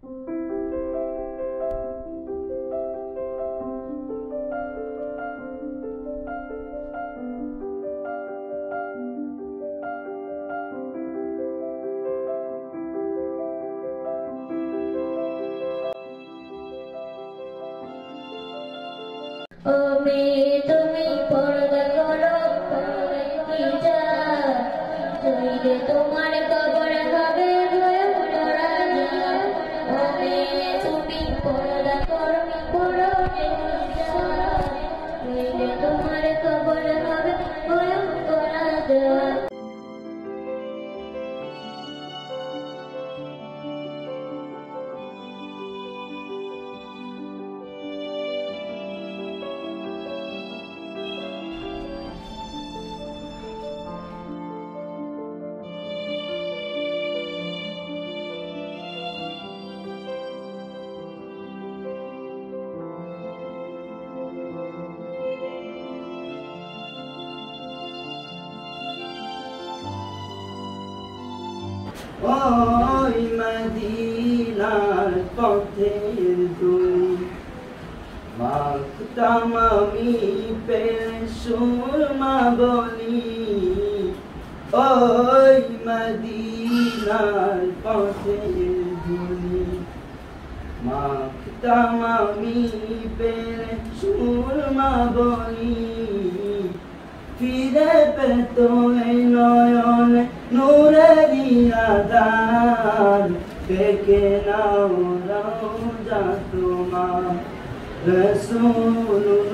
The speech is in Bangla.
ও মেয়ে তুমি পর্দা করো কি যায়, শরীরে তোমার কবর হবে ভয়ঙ্কর আযাব। ও মেয়ে তুমি পর্দা করো পরনে হিজাব, শরীরে তোমার কবর হবে ভয়ঙ্কর আযাব। ওই মদিনার পথের ধুলি মাখতাম আমি পেলে সুরমা বলি। ওই মদিনার পথের ধুলি মাখতাম আমি পেলে সুরমা বলি। ফিরে পেত এই নয়নে নূরেরি আধার, দেখে নাও রওজা তোমার রাসূলুল্লাহ।